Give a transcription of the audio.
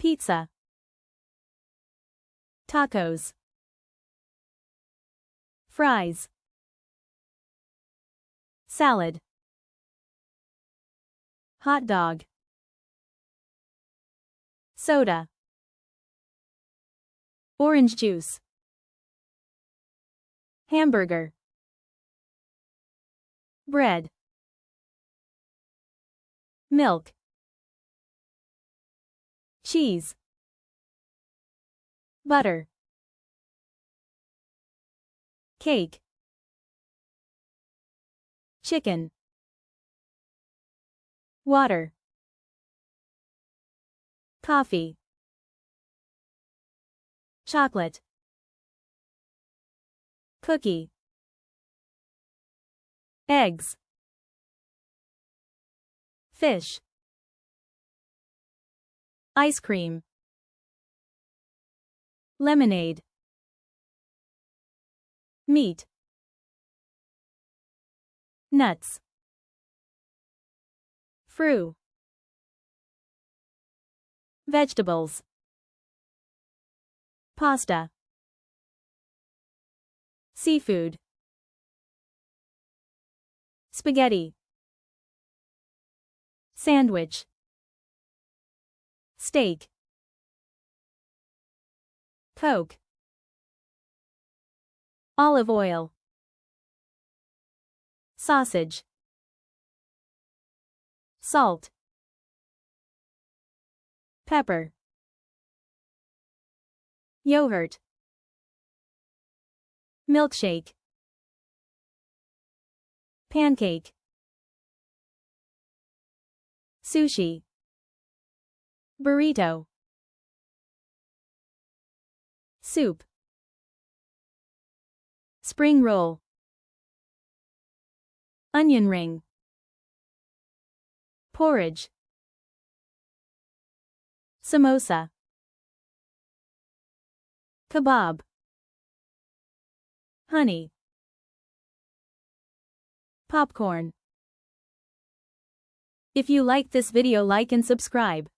Pizza. Tacos. Fries. Salad. Hot dog. Soda. Orange juice. Hamburger. Bread. Milk. Cheese. Butter. Cake. Chicken. Water. Coffee. Chocolate. Cookie. Eggs. Fish. Ice cream. Lemonade. Meat. Nuts. Fruit. Vegetables. Pasta. Seafood. Spaghetti. Sandwich. Steak. Coke. Olive oil. Sausage. Salt. Pepper. Yogurt. Milkshake. Pancake. Sushi. Burrito. Soup. Spring roll. Onion ring. Porridge. Samosa. Kebab. Honey. Popcorn. If you like this video, like and subscribe.